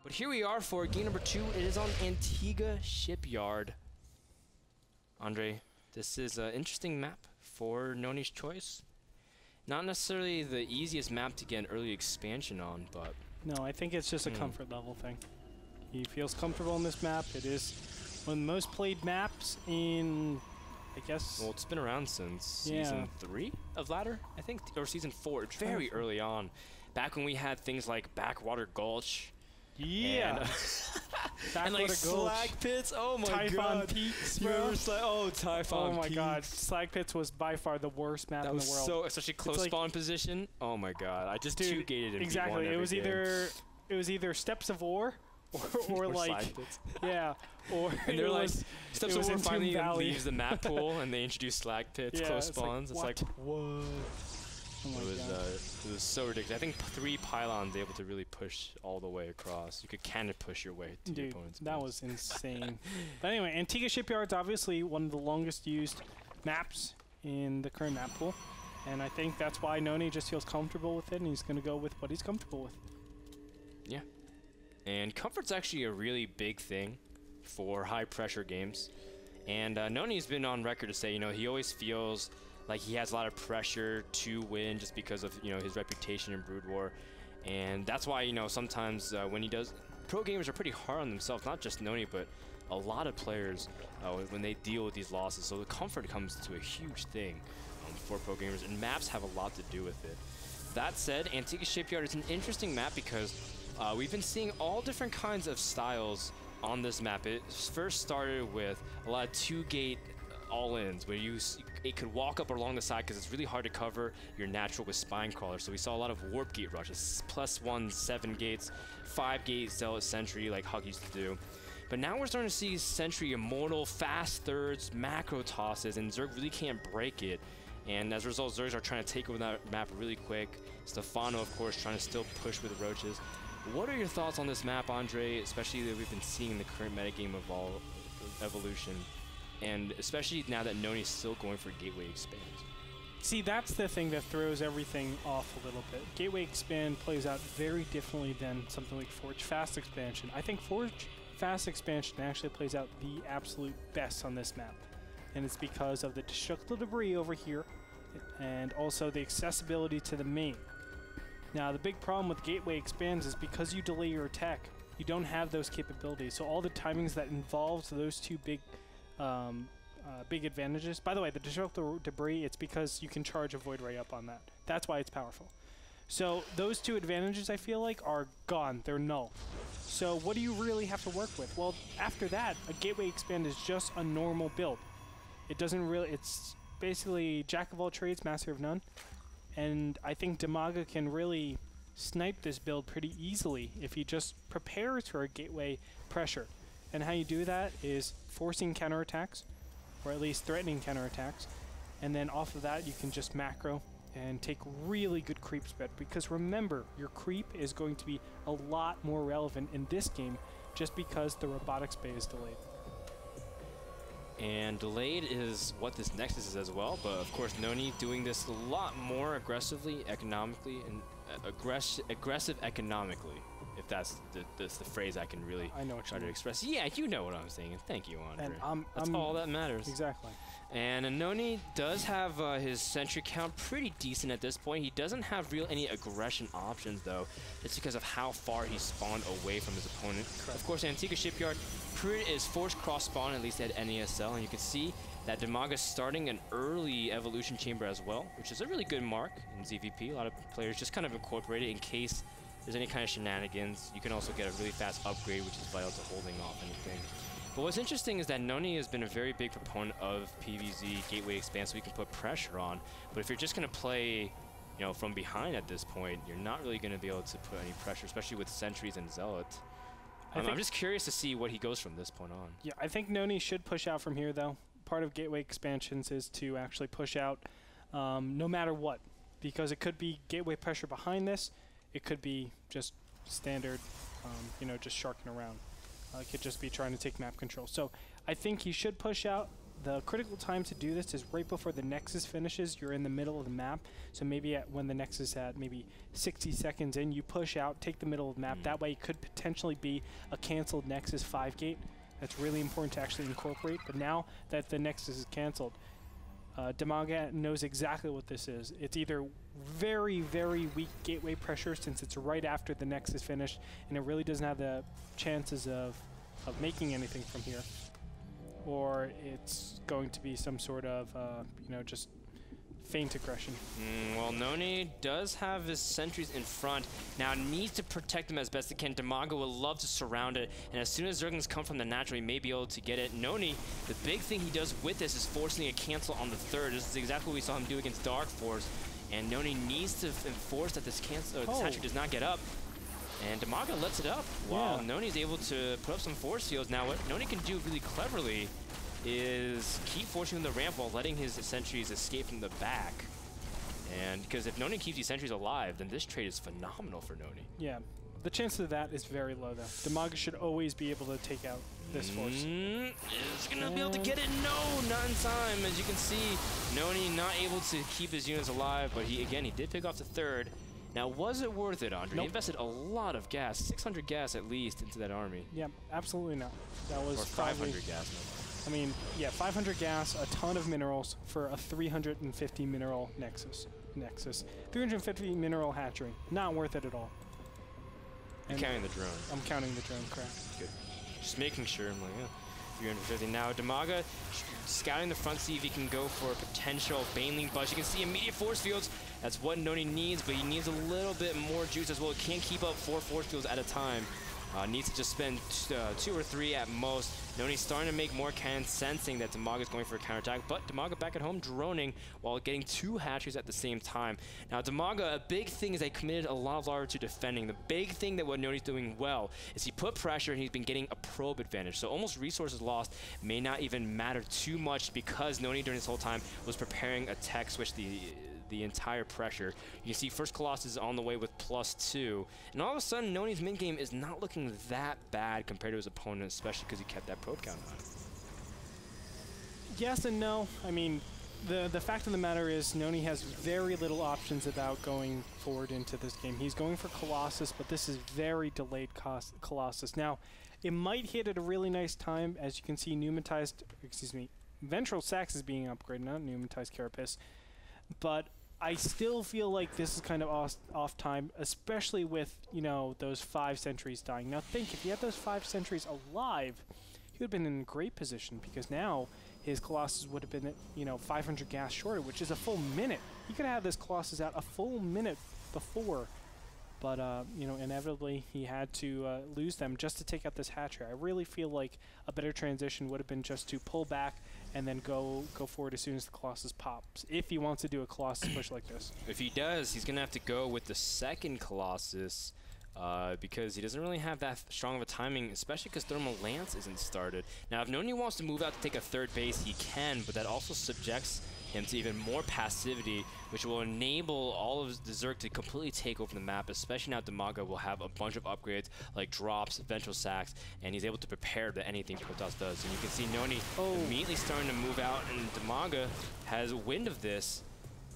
But here we are for game number 2. It is on Antiga Shipyard. Andre, this is an interesting map for Nony's choice. Not necessarily the easiest map to get an early expansion on, but... No, I think it's just a comfort level thing. He feels comfortable on this map. It is one of the most played maps in, I guess... Well, it's been around since Season 3 of Ladder, I think, or Season 4. It's very early on. Back when we had things like Backwater Gulch. Yeah. And like Slag Pits. Oh my Typhon god. Peaks, You bro. remember Typhon Oh my Peaks. god. Slag Pits was by far the worst map in the world. So, especially close like, spawn position. Oh my god. I just two-gated in exactly. V1 It was either Steps of War or like yeah, or and they're like Steps of War finally Valley. leaves the map pool and they introduce Slag Pits, close spawns. It's like what? Oh my god. It was so ridiculous. I think 3 pylons able to really push all the way across. You could kind of push your way to your opponent's that base. was insane. But anyway, Antiga Shipyard's obviously one of the longest used maps in the current map pool. And I think that's why Nony just feels comfortable with it, and he's going to go with what he's comfortable with. Yeah. And comfort's actually a really big thing for high-pressure games. And Nony's been on record to say, you know, he always feels like he has a lot of pressure to win just because of, you know, his reputation in Brood War. And that's why, you know, sometimes when he does... Pro gamers are pretty hard on themselves, not just Nony, but a lot of players when they deal with these losses. So the comfort comes to a huge thing for pro gamers, and maps have a lot to do with it. That said, Antiga Shipyard is an interesting map because we've been seeing all different kinds of styles on this map. It first started with a lot of 2-gate all-ins where it could walk up along the side because it's really hard to cover your natural with spine crawler. So we saw a lot of warp gate rushes, +1 7 gates, 5-gate zealot sentry like Hug used to do. But now we're starting to see sentry immortal, fast thirds, macro tosses, and Zerg really can't break it. And as a result, Zergs are trying to take over that map really quick. Stefano, of course, trying to still push with roaches. What are your thoughts on this map, Andre, especially that we've been seeing in the current metagame evolution? And especially now that Nony's still going for Gateway Expand. See, that's the thing that throws everything off a little bit. Gateway Expand plays out very differently than something like Forge Fast Expansion. I think Forge Fast Expansion actually plays out the absolute best on this map. And it's because of the destructible debris over here, and also the accessibility to the main. Now, the big problem with Gateway Expands is because you delay your attack, you don't have those capabilities. So all the timings that involves those two big advantages. By the way, the destructible debris, it's because you can charge a Void Ray up on that. That's why it's powerful. So those two advantages, I feel like, are gone. They're null. So what do you really have to work with? Well, after that, a Gateway Expand is just a normal build. It doesn't really... It's basically Jack of all trades, Master of none. And I think Dimaga can really snipe this build pretty easily if he just prepares for a Gateway pressure. And how you do that is forcing counterattacks, or at least threatening counterattacks. And then off of that, you can just macro and take really good creep spread. Because remember, your creep is going to be a lot more relevant in this game just because the robotics bay is delayed. And delayed is what this Nexus is as well, but of course Nony doing this a lot more aggressively, economically, and aggressive economically, if that's the phrase I can really try to express. Yeah, you know what I'm saying, and thank you, Andre. And that's all that matters. Exactly. And Nony does have his sentry count pretty decent at this point. He doesn't have any aggression options, though. It's because of how far he spawned away from his opponent. Correct. Of course, Antiga Shipyard is forced cross-spawn, at least at NASL, and you can see that Dimaga's starting an early evolution chamber as well, which is a really good mark in ZVP. A lot of players just kind of incorporate it in case there's any kind of shenanigans. You can also get a really fast upgrade, which is vital to holding off anything. But what's interesting is that Nony has been a very big proponent of PvZ Gateway Expand, so we can put pressure on. But if you're just going to play, you know, from behind at this point, you're not really going to be able to put any pressure, especially with sentries and zealot. I'm just curious to see what he goes from this point on. Yeah, I think Nony should push out from here, though. Part of Gateway Expansions is to actually push out no matter what, because it could be Gateway pressure behind this. It could be just standard, you know, just sharking around. It could just be trying to take map control. So I think he should push out, the critical time to do this is right before the Nexus finishes. You're in the middle of the map, so maybe when the Nexus at maybe 60 seconds in, you push out, take the middle of the map. That way it could potentially be a canceled Nexus 5 gate. That's really important to actually incorporate. But now that the Nexus is canceled, Dimaga knows exactly what this is. It's either very, very weak gateway pressure since it's right after the Nexus finished, and it really doesn't have the chances of making anything from here, or it's going to be some sort of, you know, just feint aggression. Well, Nony does have his sentries in front. Now needs to protect them as best he can. Dimaga will love to surround it, and as soon as Zerglings come from the natural, he may be able to get it. Nony, the big thing he does with this is forcing a cancel on the third. This is exactly what we saw him do against Dark Force, and Nony needs to enforce that this cancel, this hatchery does not get up. And Dimaga lets it up while Nony's able to put up some force fields. Now what Nony can do really cleverly is keep forcing the ramp while letting his sentries escape from the back. And because if Nony keeps these sentries alive, then this trade is phenomenal for Nony. Yeah, the chance of that is very low though. Dimaga should always be able to take out this force. Is gonna be able to get it? No, not in time. As you can see, Nony not able to keep his units alive, but he did pick off the third. Now, was it worth it, Andre? He invested a lot of gas, 600 gas at least, into that army. Yeah, absolutely not. That was or 500 gas. I mean, yeah, 500 gas, a ton of minerals for a 350 mineral Nexus. 350 mineral hatchery. Not worth it at all. You're counting the drone. I'm counting the drone, correct. Good. Just making sure. I'm like, yeah. 350. Now, Dimaga scouting the front, see if he can go for a potential Baneling bust. You can see immediate force fields. That's what Nony needs, but he needs a little bit more juice as well. He can't keep up 4 force fields at a time. Needs to just spend 2 or 3 at most. Nony's starting to make more cannons, sensing that Dimaga's going for a counterattack, but Dimaga back at home droning while getting 2 hatcheries at the same time. Now, Dimaga, a big thing is they committed a lot of large to defending. The big thing that what Nony's doing well is he put pressure and he's been getting a probe advantage. So almost resources lost may not even matter too much because Nony during this whole time was preparing a tech switch the entire pressure. You can see first Colossus is on the way with +2, and all of a sudden Nony's mid game is not looking that bad compared to his opponent, especially because he kept that probe count on. Yes and no. I mean, the fact of the matter is Nony has very little options about going forward into this game. He's going for Colossus, but this is very delayed Colossus. Now, it might hit at a really nice time. As you can see, Ventral Sax is being upgraded, not Pneumatized Carapace. But I still feel like this is kind of off time, especially with, you know, those 5 sentries dying. Now think, if he had those 5 sentries alive, he would have been in a great position because now his Colossus would have been, you know, 500 gas shorter, which is a full minute. He could have had this Colossus out a full minute before. But, you know, inevitably he had to lose them just to take out this hatchery. I really feel like a better transition would have been just to pull back and then go forward as soon as the Colossus pops, if he wants to do a Colossus push like this. If he does, he's going to have to go with the second Colossus because he doesn't really have that strong of a timing, especially because Thermal Lance isn't started. Now, if Nony wants to move out to take a third base, he can, but that also subjects him to even more passivity, which will enable all of the Zerg to completely take over the map, especially now Dimaga will have a bunch of upgrades like drops, Ventral Sacs, and he's able to prepare to anything Protoss does. And you can see Nony immediately starting to move out, and Dimaga has wind of this.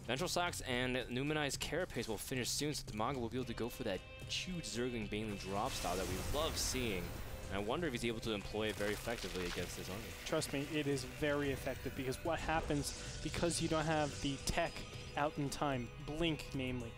Ventral Sacs and Pneumatized Carapace will finish soon, so Dimaga will be able to go for that huge Zergling Baneling drop style that we love seeing. And I wonder if he's able to employ it very effectively against his army. Trust me, it is very effective because what happens, because you don't have the tech out in time, blink namely,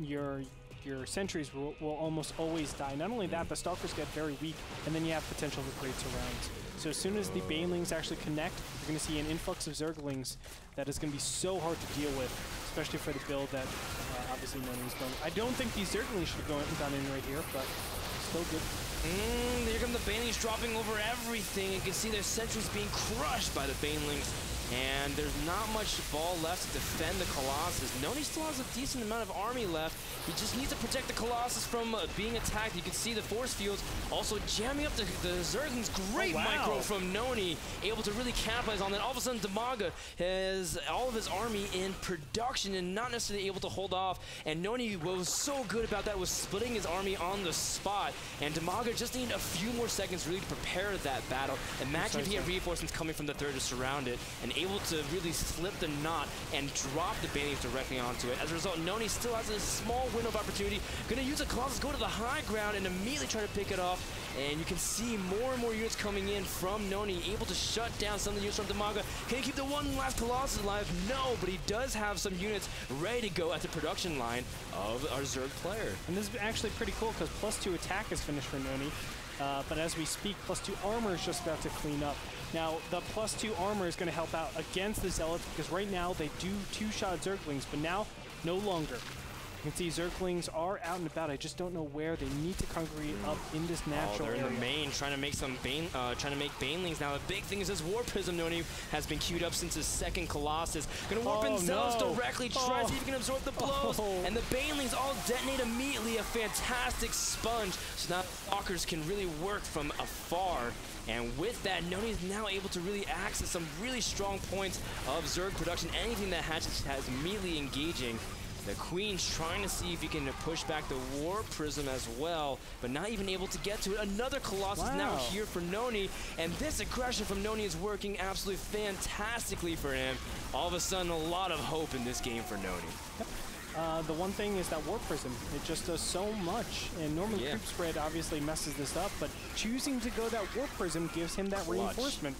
your sentries will almost always die. Not only that, the Stalkers get very weak, and then you have potential for great surrounds. So as soon as the Banelings actually connect, you're going to see an influx of Zerglings that is going to be so hard to deal with, especially for the build that obviously Nony's going. I don't think these Zerglings should have gone in right here, but still good. Here come the Banelings dropping over everything. You can see their sentries being crushed by the Banelings. And there's not much ball left to defend the Colossus. Nony still has a decent amount of army left. He just needs to protect the Colossus from being attacked. You can see the force fields also jamming up the Zerglings. Great micro from Nony, able to really capitalize on that. All of a sudden, Dimaga has all of his army in production and not necessarily able to hold off. And Nony, what was so good about that was splitting his army on the spot. And Dimaga just needed a few more seconds really to prepare that battle. Imagine if he had reinforcements coming from the third to surround it and able to really slip the knot and drop the Banelings directly onto it. As a result, Nony still has a small window of opportunity. Gonna use a Colossus, go to the high ground and immediately try to pick it off. And you can see more and more units coming in from Nony, able to shut down some of the units from Dimaga. Can he keep the one last Colossus alive? No, but he does have some units ready to go at the production line of our Zerg player. And this is actually pretty cool because +2 attack is finished for Nony. But as we speak, +2 armor is just about to clean up. Now, the +2 armor is going to help out against the Zealots because right now they do two-shot Zerglings, but now no longer. You can see Zerglings are out and about. I just don't know where. They need to congregate up in this natural they're area. in the main, trying to make some Banelings. Now, the big thing is this War Prism Nony has been queued up since his second Colossus. Gonna warp in Zealots directly, try to see if he can absorb the blows. And the Banelings all detonate immediately. A fantastic sponge. So now Stalkers can really work from afar. And with that, Nony is now able to really access some really strong points of Zerg production. Anything that hatches has immediately engaging. The Queen's trying to see if he can push back the War Prism as well, but not even able to get to it. Another Colossus now here for Nony, and this aggression from Nony is working absolutely fantastically for him. All of a sudden, a lot of hope in this game for Nony. Yep. The one thing is that War Prism, it just does so much, and normally Creep Spread obviously messes this up, but choosing to go that War Prism gives him that reinforcement.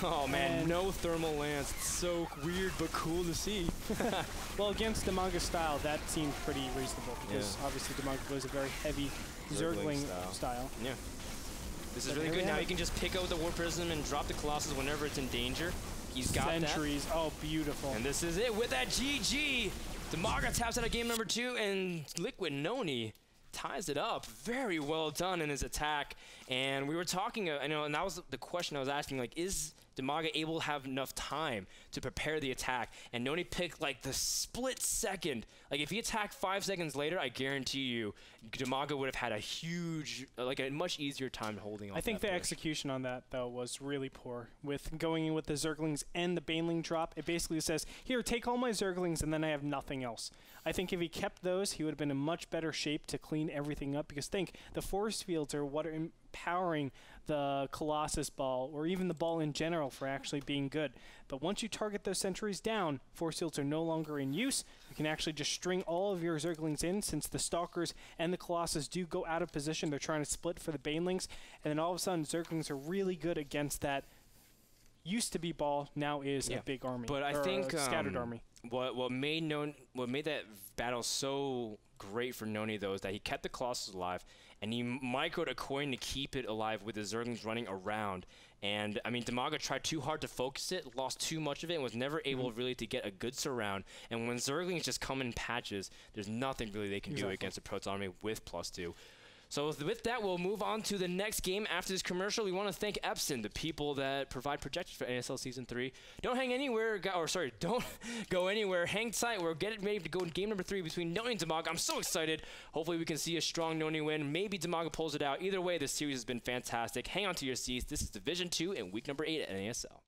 Oh man, and no thermal lance. It's so weird but cool to see. Well, against Dimaga's style, that seemed pretty reasonable because obviously Dimaga goes a very heavy Zergling style. Yeah. This is really good. Now he can just pick out the War Prism and drop the Colossus whenever it's in danger. He's got Sentries. that. Oh, beautiful. And this is it with that GG. Dimaga taps out of game number 2, and Liquid Nony ties it up. Very well done in his attack. And we were talking, I know, and that was the question I was asking, like, is Dimaga able to have enough time to prepare the attack? And Nony picked like the split second. Like if he attacked 5 seconds later, I guarantee you Dimaga would have had a huge, like a much easier time holding on. I think the execution on that though was really poor. With going in with the Zerglings and the Baneling drop, it basically says, here, take all my Zerglings and then I have nothing else. I think if he kept those, he would have been in much better shape to clean everything up because think, the force fields are what are empowering the Colossus ball or even the ball in general for actually being good. But once you target those sentries down, force fields are no longer in use. You can actually just string all of your Zerglings in since the Stalkers and the Colossus do go out of position. They're trying to split for the Banelings. And then all of a sudden, Zerglings are really good against that used to be ball, now is a big army. But I think scattered army. What made that battle so great for Nony though is that he kept the Colossus alive and he microed a coin to keep it alive with the Zerglings running around. And I mean, Dimaga tried too hard to focus it, lost too much of it, and was never able really to get a good surround. And when Zerglings just come in patches, there's nothing really they can do against a Protoss army with +2. So with that, we'll move on to the next game. After this commercial, we want to thank Epson, the people that provide projectors for NASL Season 3. Don't hang anywhere, don't go anywhere. Hang tight. We're getting ready to go in game number 3 between Nony and Dimaga. I'm so excited. Hopefully we can see a strong Nony win. Maybe Dimaga pulls it out. Either way, this series has been fantastic. Hang on to your seats. This is Division 2 in week number 8 at NASL.